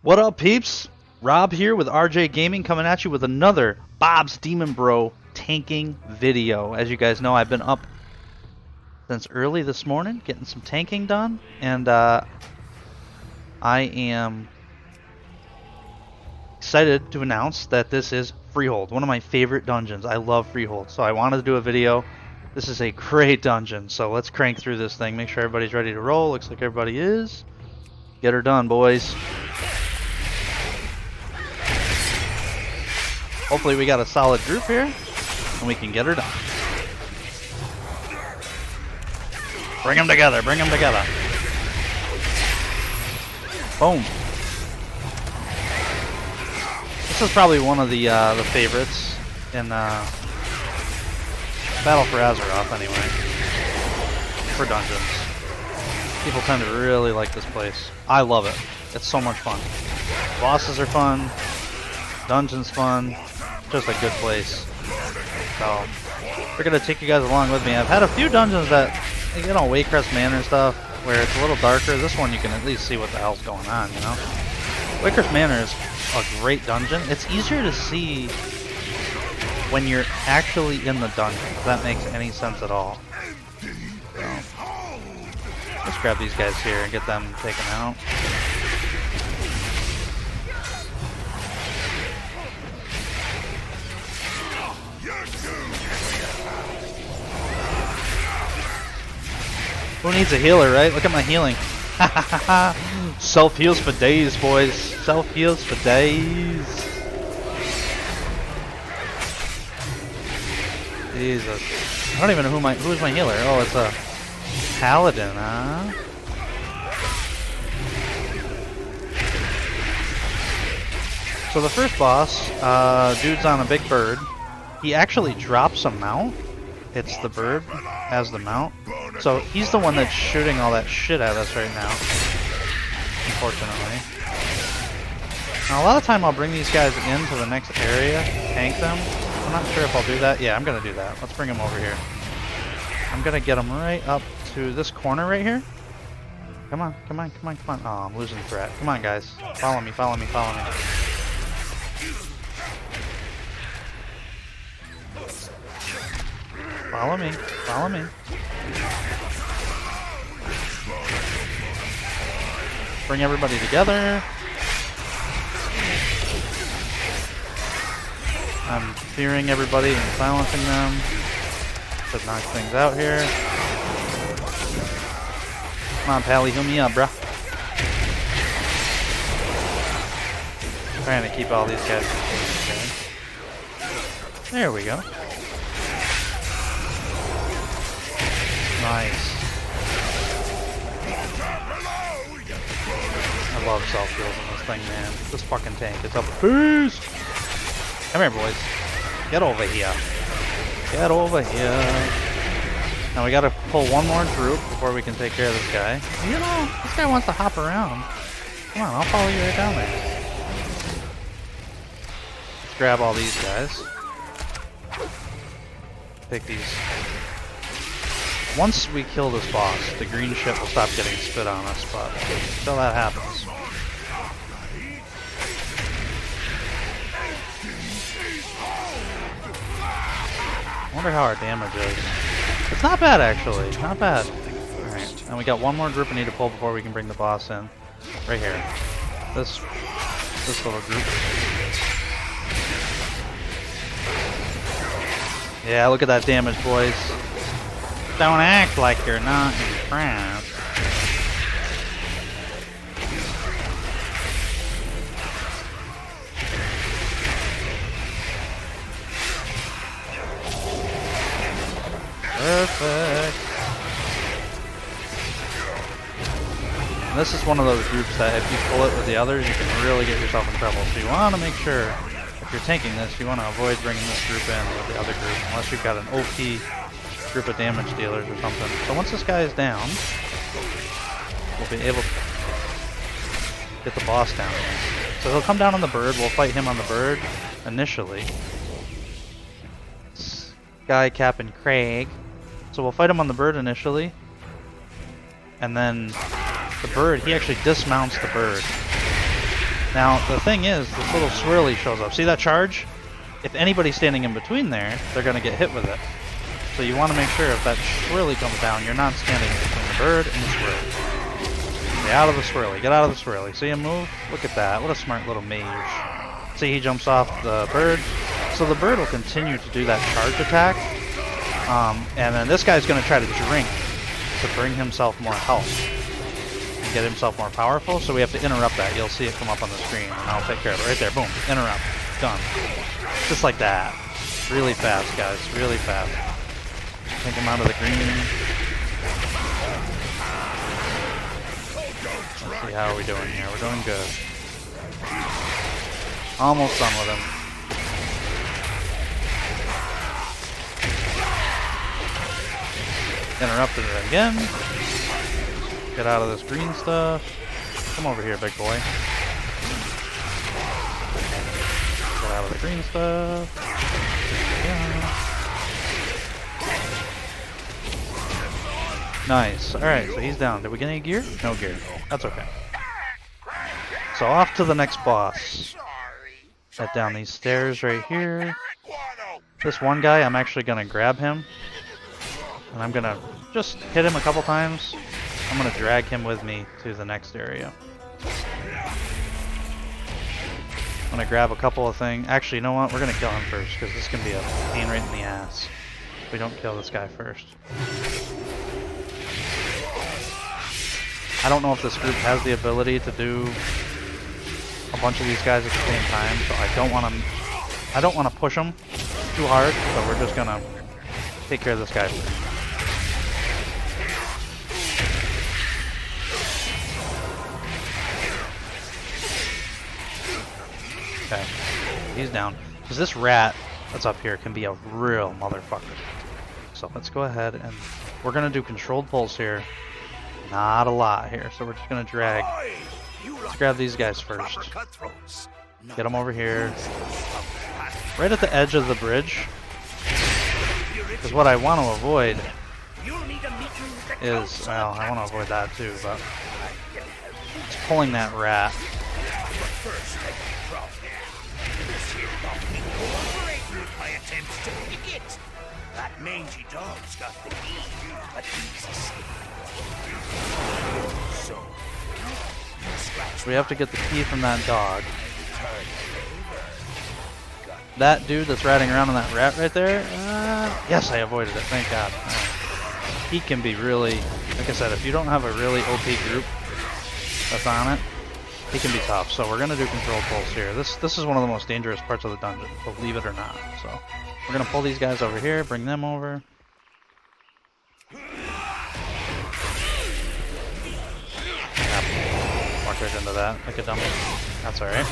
What up, peeps? Rob here with RJ Gaming coming at you with another Bob's Demon Bro tanking video. As you guys know, I've been up since early this morning getting some tanking done, and I am excited to announce that this is Freehold, one of my favorite dungeons. I love Freehold, so I wanted to do a video. This is a great dungeon, so let's crank through this thing, make sure everybody's ready to roll. Looks like everybody is. Get her done, boys. Hopefully we got a solid group here, and we can get her done. Bring them together, bring them together. Boom. This is probably one of the favorites in Battle for Azeroth, anyway, for dungeons. People tend to really like this place. I love it. It's so much fun. Bosses are fun. Dungeon's fun. Just a good place. So we're gonna take you guys along with me. I've had a few dungeons that, you know, Warcraft Manor stuff, where it's a little darker. This one you can at least see what the hell's going on, you know. Warcraft Manor is a great dungeon. It's easier to see when you're actually in the dungeon, if that makes any sense at all. So let's grab these guys here and get them taken out. Who needs a healer, right? Look at my healing. Self-heals for days, boys. Self-heals for days. Jesus. I don't even know who's my healer. Oh, it's a paladin, huh? So the first boss, dude's on a big bird. He actually drops a mount. It's the bird as the mount. So he's the one that's shooting all that shit at us right now, unfortunately. Now a lot of time I'll bring these guys into the next area, tank them. I'm not sure if I'll do that. Yeah, I'm gonna do that. Let's bring them over here. I'm gonna get them right up to this corner right here. Come on, come on, come on, come on. Oh, I'm losing threat. Come on, guys. Follow me, follow me, follow me. Follow me, follow me. Bring everybody together. I'm fearing everybody and silencing them. Let's knock things out here. Come on, Pally, heal me up, bruh. Trying to keep all these guys. Okay. There we go. Nice. I love self-heals in this thing, man. This fucking tank is a beast! Come here, boys. Get over here. Get over here. Now we gotta pull one more group before we can take care of this guy. You know, this guy wants to hop around. Come on, I'll follow you right down there. Let's grab all these guys. Take these. Once we kill this boss, the green shit will stop getting spit on us, but until that happens. I wonder how our damage is. It's not bad, actually. Not bad. Alright, and we got one more group we need to pull before we can bring the boss in. Right here. This little group. Yeah, look at that damage, boys. Don't act like you're not impressed. Perfect. And this is one of those groups that if you pull it with the others, you can really get yourself in trouble. So you want to make sure, if you're tanking this, you want to avoid bringing this group in with the other group, unless you've got an OP group of damage dealers or something. So once this guy is down, we'll be able to get the boss down. So he'll come down on the bird. We'll fight him on the bird initially. This guy, Captain Craig. So we'll fight him on the bird initially. And then the bird, he actually dismounts the bird. Now, the thing is, this little swirly shows up. See that charge? If anybody's standing in between there, they're going to get hit with it. So you want to make sure if that swirly comes down, you're not standing between the bird and the swirly. Get out of the swirly. Get out of the swirly. See him move? Look at that. What a smart little mage. See, he jumps off the bird. So the bird will continue to do that charge attack. And then this guy's going to try to drink to bring himself more health and get himself more powerful. So we have to interrupt that. You'll see it come up on the screen, and I'll take care of it. Right there. Boom. Interrupt. Done. Just like that. Really fast, guys. Really fast. Take him out of the green. Let's see, how are we doing here? We're doing good. Almost done with him. Interrupted it again. Get out of this green stuff. Come over here, big boy. Get out of the green stuff. Yeah. Nice. Alright, so he's down. Did we get any gear? No gear. That's okay. So off to the next boss. Head down these stairs right here. This one guy, I'm actually going to grab him. And I'm going to just hit him a couple times. I'm going to drag him with me to the next area. I'm going to grab a couple of things. Actually, you know what? We're going to kill him first, because this can be a pain right in the ass if we don't kill this guy first. I don't know if this group has the ability to do a bunch of these guys at the same time, so I don't want to push them too hard, so we're just going to take care of this guy first. Okay, he's down. Because this rat that's up here can be a real motherfucker. So let's go ahead and we're going to do controlled pulls here. Not a lot here, so we're just going to drag. Let's grab these guys first. Get them over here. Right at the edge of the bridge. Because what I want to avoid is, well, I want to avoid that too, but it's pulling that rat. That mangy dog's got the key, but he's asleep. So, we have to get the key from that dog. That dude that's riding around on that rat right there, yes, I avoided it, thank God. He can be really, like I said, if you don't have a really OP group that's on it, he can be tough. So we're going to do control pulls here. This is one of the most dangerous parts of the dungeon, believe it or not. So we're going to pull these guys over here, bring them over. Walk right into that like a dummy. That's alright.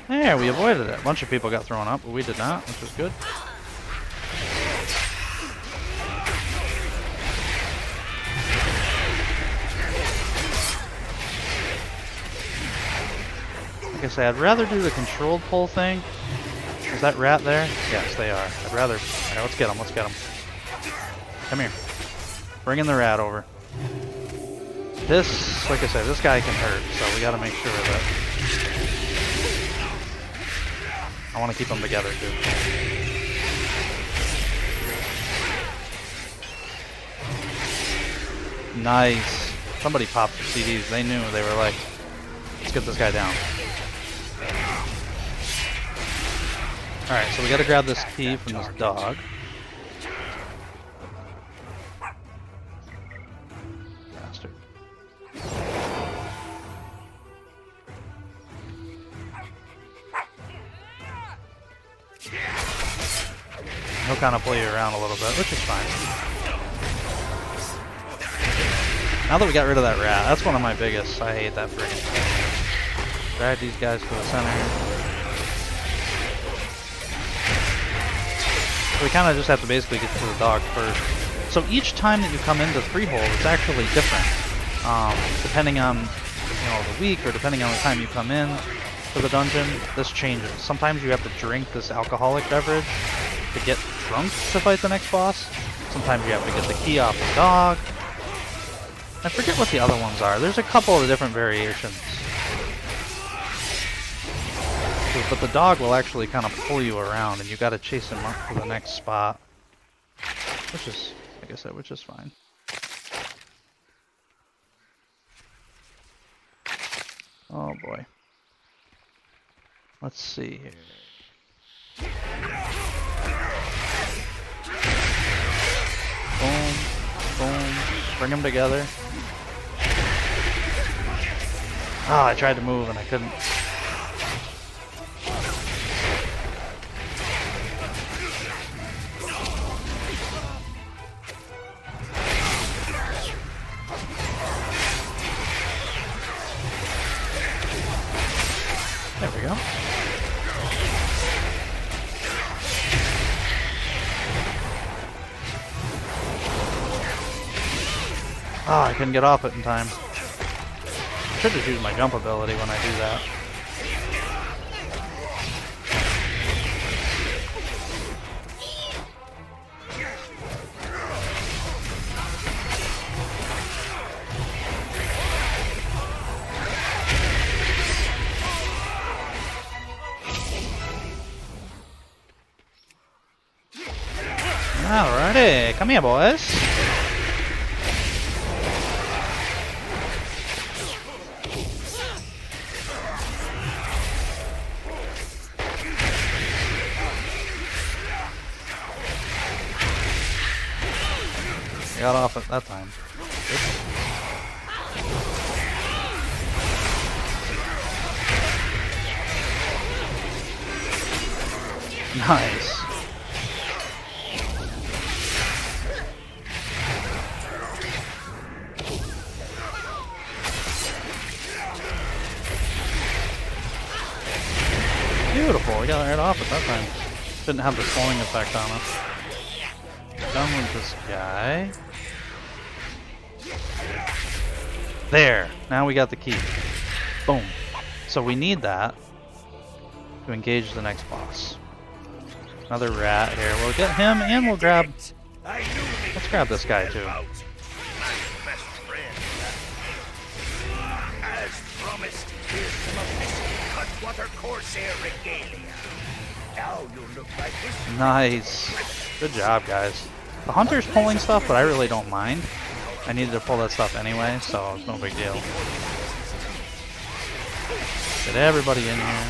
Yeah, we avoided it. A bunch of people got thrown up, but we did not, which was good. Like I say, I'd rather do the controlled pull thing. Is that rat there? Yes, they are. I'd rather... Alright, let's get him, let's get him. Come here. Bring in the rat over. This, like I said, this guy can hurt, so we gotta make sure that... I want to keep them together, too. Nice. Somebody popped the CDs. They knew. They were like, let's get this guy down. Alright, so we gotta grab this key from this dog. Bastard. He'll kind of play you around a little bit, which is fine. Now that we got rid of that rat, that's one of my biggest. I hate that friggin' drag these guys to the center. So we kind of just have to basically get to the dog first. So each time that you come into Freehold, it's actually different. Depending on the week or depending on the time you come in to the dungeon, this changes. Sometimes you have to drink this alcoholic beverage to get drunk to fight the next boss. Sometimes you have to get the key off the dog. I forget what the other ones are. There's a couple of different variations. But the dog will actually kind of pull you around, and you got to chase him up to the next spot. Which is, like I said, which is fine. Oh boy. Let's see here. Boom, boom, bring them together. Ah, I tried to move and I couldn't. There we go. Ah, I couldn't get off it in time. I should just use my jump ability when I do that. Alrighty, come here, boys. Got off at that time. Good. Nice. Beautiful, we got it right off at that time. Didn't have the slowing effect on us. Done with this guy. There! Now we got the key. Boom. So we need that to engage the next boss. Another rat here. We'll get him and we'll grab... Let's grab this guy too. As promised, here's some official Cutwater Corsair regalia. Now you look like this. Nice. Good job, guys. The hunter's pulling stuff, but I really don't mind. I needed to pull that stuff anyway, so it's no big deal. Get everybody in here.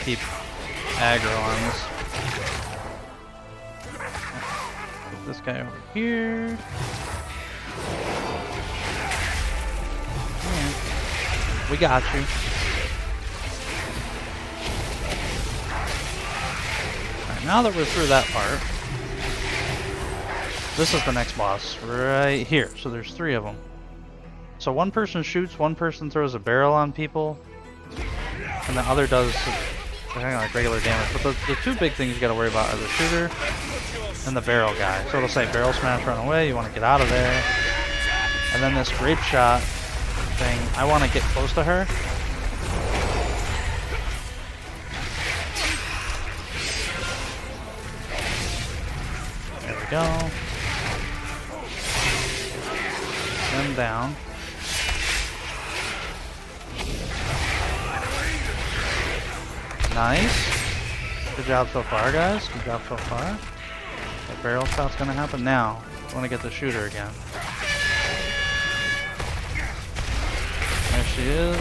Keep aggro on this. Put this guy over here. Yeah. We got you. Alright, now that we're through that part, this is the next boss right here. So there's 3 of them. So one person shoots, one person throws a barrel on people, and the other does like regular damage. But the 2 big things you gotta worry about are the shooter and the barrel guy. So it'll say barrel smash, run away, you want to get out of there. And then this grape shot thing, I want to get close to her. There we go. Them down. Nice. Good job so far, guys. Good job so far. That barrel shot's gonna happen now. I want to get the shooter again. There she is.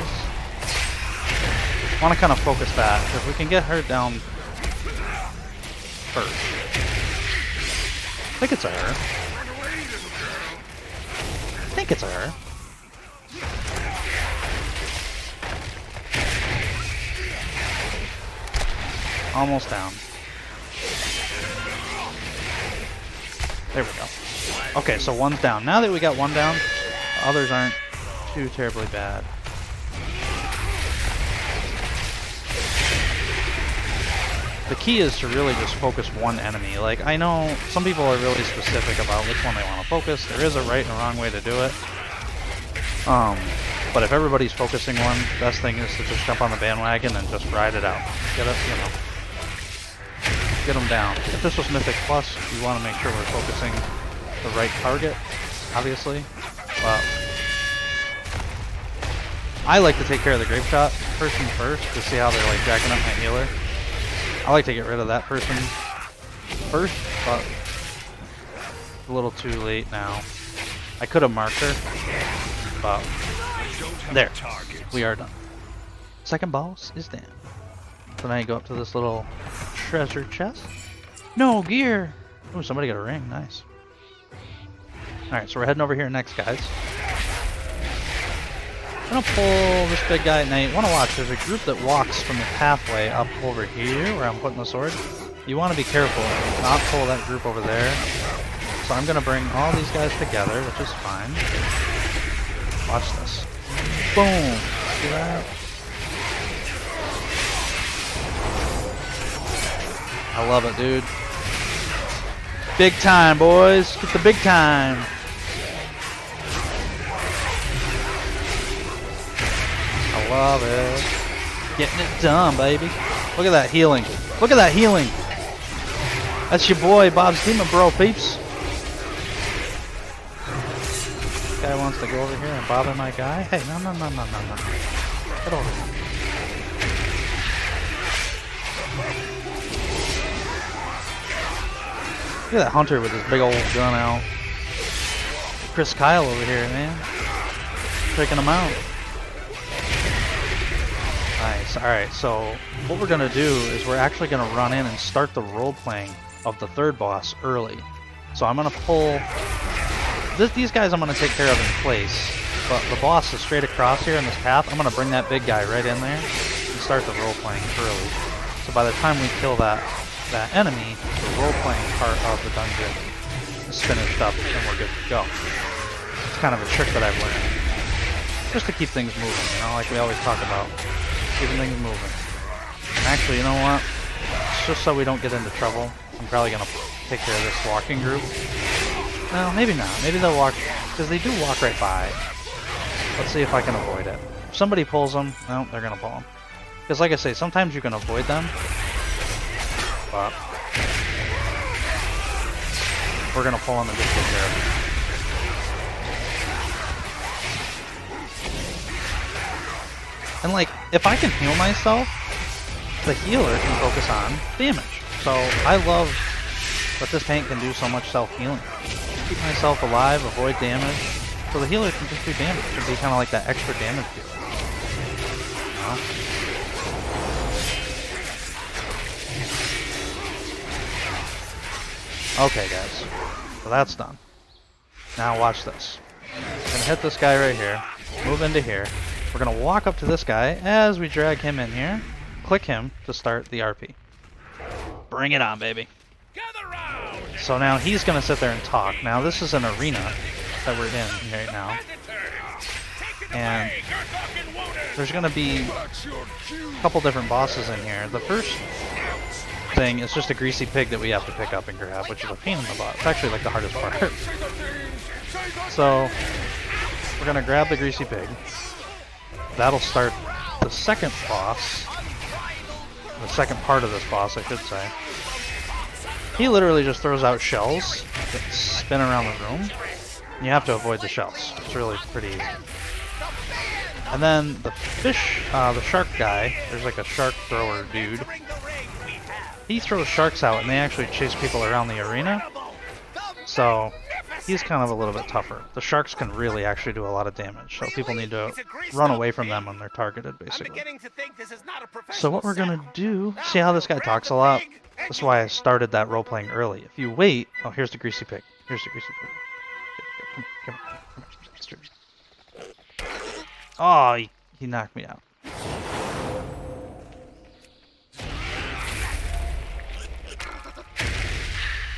I want to kind of focus that. If we can get her down first. I think it's a her. I think it's a her. Almost down. There we go. Okay, so one's down. Now that we got one down, the others aren't too terribly bad. the key is to really just focus one enemy. Like, I know some people are really specific about which one they want to focus. There is a right and a wrong way to do it. But if everybody's focusing one, best thing is to just jump on the bandwagon and just ride it out. Get it, you know, get them down. If this was Mythic Plus, you want to make sure we're focusing the right target, obviously. But I like to take care of the grape shot person first to see how they're like jacking up my healer. I like to get rid of that person first, but a little too late now. I could have marked her, but there, we are done. Second boss is down. So now you go up to this little treasure chest. No gear! Oh, somebody got a ring, nice. Alright, so we're heading over here next, guys. I'm gonna pull this big guy. Now you wanna watch, there's a group that walks from the pathway up over here where I'm putting the sword. You wanna be careful, not pull that group over there. So I'm gonna bring all these guys together, which is fine. Watch this. Boom! See that? I love it, dude. Big time, boys. Get the big time. I love it. Getting it done, baby. Look at that healing. Look at that healing. That's your boy, Bob's Demon Bro, peeps. This guy wants to go over here and bother my guy. Hey, no. Get over here. Look at that hunter with his big old gun out. Chris Kyle over here, man. Taking him out. Nice. Alright, so what we're going to do is we're actually going to run in and start the role-playing of the third boss early. So I'm going to pull... These guys I'm going to take care of in place. But the boss is straight across here in this path. I'm going to bring that big guy right in there and start the role-playing early. So by the time we kill that enemy, the role-playing part of the dungeon is finished up and we're good to go. It's kind of a trick that I've learned. Just to keep things moving, you know, like we always talk about. Keeping things moving. And actually, you know what? Just so we don't get into trouble, I'm probably going to take care of this walking group. Well, maybe not. Maybe they'll walk, because they do walk right by. Let's see if I can avoid it. If somebody pulls them, no, they're going to pull them. Because like I say, sometimes you can avoid them. But we're going to pull them and just take care of them. And like, if I can heal myself, the healer can focus on damage. So I love that this tank can do so much self-healing. Keep myself alive, avoid damage. So the healer can just do damage. It can be kind of like that extra damage dealer. You know? Okay, guys. So that's done. Now watch this. I'm going to hit this guy right here. Move into here. We're going to walk up to this guy as we drag him in here. Click him to start the RP. Bring it on, baby. So now he's going to sit there and talk. Now this is an arena that we're in right now. And there's going to be a couple different bosses in here. The first thing is just a greasy pig that we have to pick up and grab, which is a pain in the butt. It's actually like the hardest part. So we're going to grab the greasy pig. That'll start the second boss. The second part of this boss, I should say. He literally just throws out shells that spin around the room. And you have to avoid the shells. It's really pretty easy. And then the fish, the shark guy, there's like a shark thrower dude. He throws sharks out and they actually chase people around the arena. So he's kind of a little bit tougher. The sharks can really actually do a lot of damage, so people need to run away from them when they're targeted, basically. So what we're going to do, see how this guy talks a lot? That's why I started that role-playing early. If you wait... Oh, here's the greasy pig. Here's the greasy pig. Come here. Oh, he knocked me out.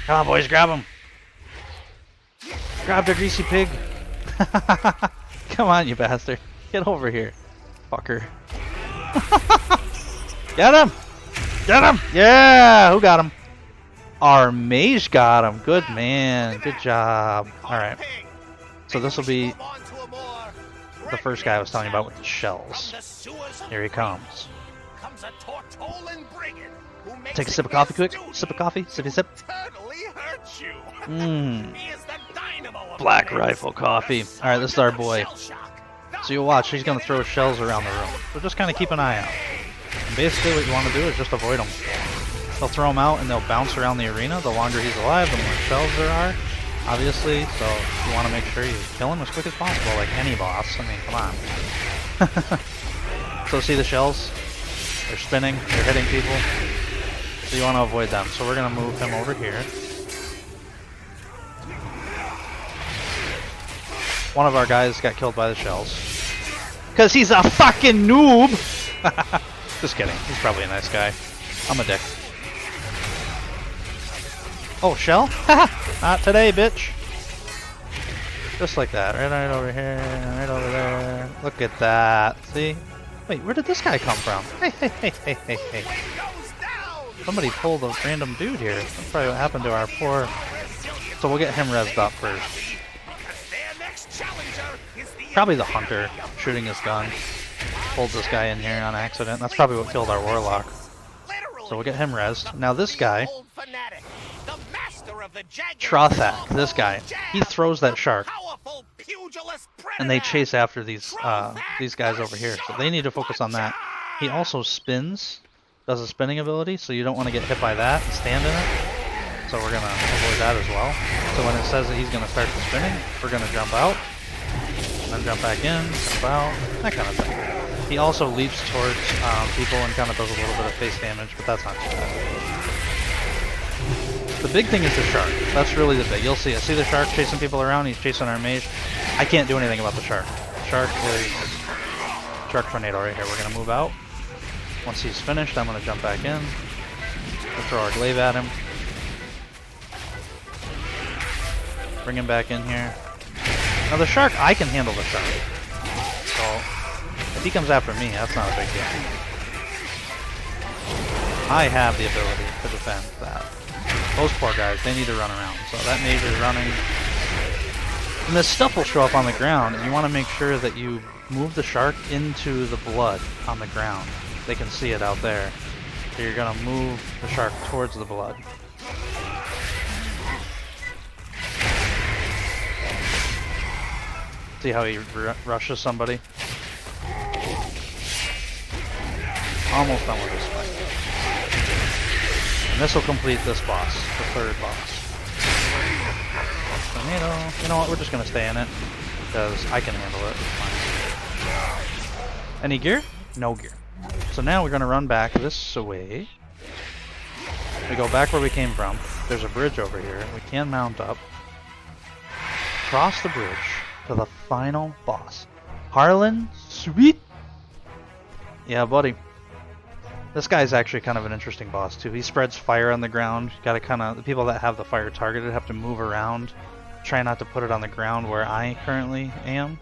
Come on, boys, grab him. Grab the greasy pig. Come on, you bastard. Get over here, fucker. Get him! Get him! Yeah! Who got him? Our mage got him. Good man. Good job. Alright. So this will be the first guy I was telling you about with the shells. Here he comes. Take a sip of coffee quick. Sip of coffee. Sippy sip. Mmm. Black Rifle coffee. Alright, this is our boy. So you'll watch, he's going to throw shells around the room. So just kind of keep an eye out. And basically what you want to do is just avoid them. They'll throw them out and they'll bounce around the arena. The longer he's alive, the more shells there are, obviously. So you want to make sure you kill him as quick as possible, like any boss. I mean, come on. So see the shells? They're spinning, they're hitting people. So you want to avoid them. So we're going to move him over here. One of our guys got killed by the shells. Because he's a fucking noob! Just kidding. He's probably a nice guy. I'm a dick. Oh, shell? Not today, bitch. Just like that. Right over here, right over there. Look at that. See? Wait, where did this guy come from? Hey. Somebody pulled a random dude here. That's probably what happened to our poor... So we'll get him rezzed up first. Probably the hunter shooting his gun. Pulled this guy in here on accident. That's probably what killed our warlock. So we'll get him rezzed. Now this guy... Trothak, this guy, he throws that shark, and they chase after these guys over here. So they need to focus on that. He also spins, does a spinning ability, so you don't want to get hit by that and stand in it. So we're gonna avoid that as well. So when it says that he's gonna start the spinning, we're gonna jump out, and then jump back in, jump out, that kind of thing. He also leaps towards people and kind of does a little bit of face damage, but that's not too bad. The big thing is the shark. That's really the big. You'll see it. See the shark chasing people around? He's chasing our mage. I can't do anything about the shark. Shark is... Shark tornado right here. We're going to move out. Once he's finished, I'm going to jump back in. We'll throw our glaive at him. Bring him back in here. Now the shark, I can handle the shark. So, if he comes after me, that's not a big deal. I have the ability to defend that. Those poor guys, they need to run around. So that mage is running. And this stuff will show up on the ground, and you want to make sure that you move the shark into the blood on the ground. They can see it out there. So you're going to move the shark towards the blood. See how he rushes somebody? Almost done with this fight. And this will complete this boss, the third boss. Tornado. You know what? We're just going to stay in it because I can handle it. It's fine. Any gear? No gear. So now we're going to run back this way. We go back where we came from. There's a bridge over here. We can mount up. Cross the bridge to the final boss. Harlan, sweet. Yeah, buddy. This guy's actually kind of an interesting boss too. He spreads fire on the ground. You gotta kind of, the people that have the fire targeted have to move around. Try not to put it on the ground where I currently am.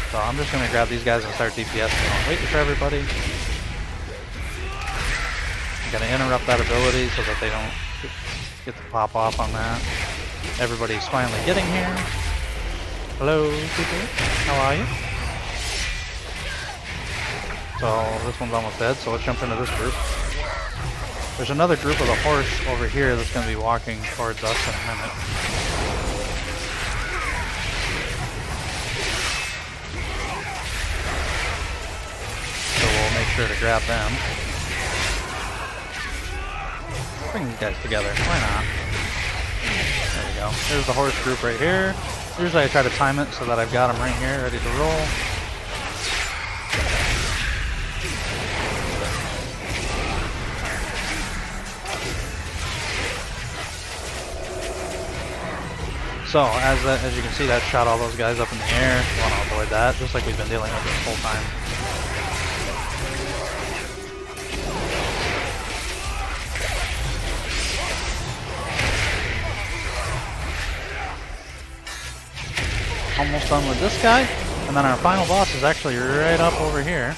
So I'm just gonna grab these guys and start DPSing. Waiting for everybody. I'm gonna interrupt that ability so that they don't get to pop off on that. Everybody's finally getting here. Hello, people. How are you? So this one's almost dead, so let's jump into this group. There's another group of a horse over here that's going to be walking towards us in a minute. So we'll make sure to grab them. Bring these guys together, why not? There we go. There's the horse group right here. Usually I try to time it so that I've got them right here, ready to roll. So, as you can see, that shot all those guys up in the air. You want to avoid that, just like we've been dealing with this whole time. Almost done with this guy, and then our final boss is actually right up over here.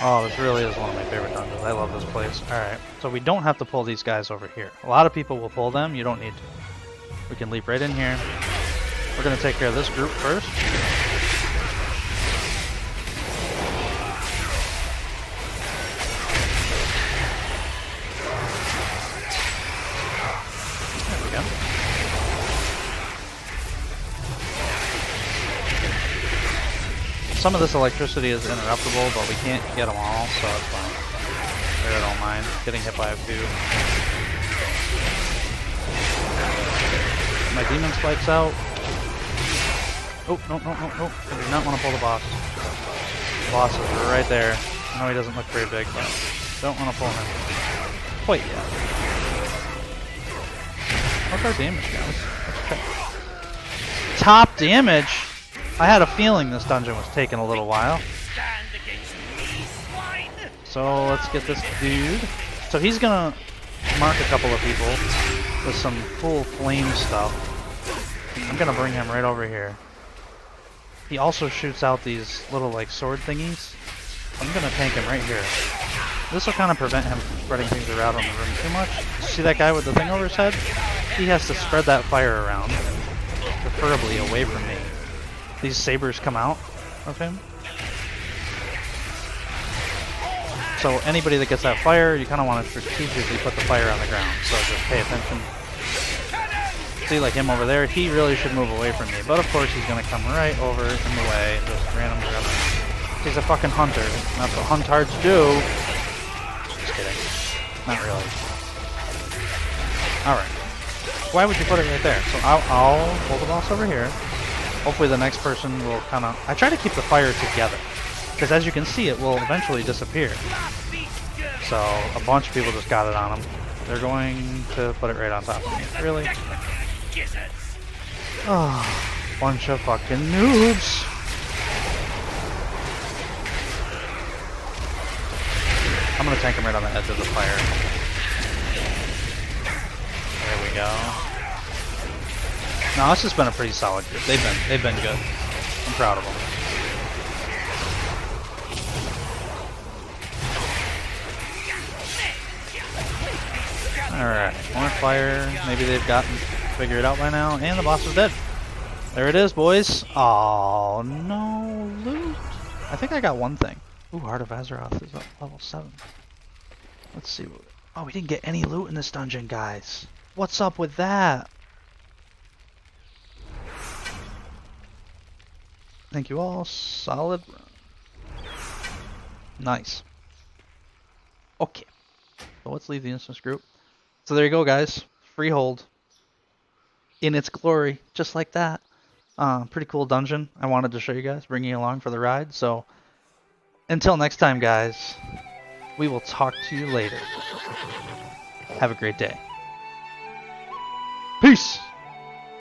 Oh, this really is one of my favorite dungeons. I love this place. Alright, so we don't have to pull these guys over here. A lot of people will pull them. You don't need to. We can leap right in here. We're going to take care of this group first. There we go. Some of this electricity is interruptible, but we can't get them all, so it's fine. I don't mind getting hit by a few. My demon spikes out. Oh, no. I do not want to pull the boss. The boss is right there. I know he doesn't look very big, but don't want to pull him quite yet. What's our damage, guys? Let's check. Top damage? I had a feeling this dungeon was taking a little while. So let's get this dude. So he's gonna mark a couple of people with some full flame stuff. I'm gonna bring him right over here. He also shoots out these little like sword thingies. I'm gonna tank him right here. This will kind of prevent him from spreading things around in the room too much. See that guy with the thing over his head? He has to spread that fire around, preferably away from me. These sabers come out of him. So anybody that gets that fire, you kind of want to strategically put the fire on the ground. So just pay attention. See, like him over there, he really should move away from me. But of course he's going to come right over in the way and just randomly grab him. He's a fucking hunter. That's what huntards do. Just kidding. Not really. Alright. Why would you put it right there? So I'll pull the boss over here. Hopefully the next person will kind of... I try to keep the fire together. Because as you can see, it will eventually disappear. So a bunch of people just got it on them. They're going to put it right on top of me. Really? Oh, bunch of fucking noobs. I'm going to tank them right on the edge of the fire. There we go. No, this has been a pretty solid group. They've been good. I'm proud of them. Alright, more fire. Maybe they've gotten figured it out by now. And the boss is dead. There it is, boys. Oh no, loot. I think I got one thing. Ooh, Heart of Azeroth is up level 7. Let's see. Oh, we didn't get any loot in this dungeon, guys. What's up with that? Thank you all. Solid. Nice. Okay. So let's leave the instance group. So there you go, guys. Freehold. In its glory. Just like that. Pretty cool dungeon. I wanted to show you guys. Bring you along for the ride. So until next time, guys. We will talk to you later. Have a great day. Peace!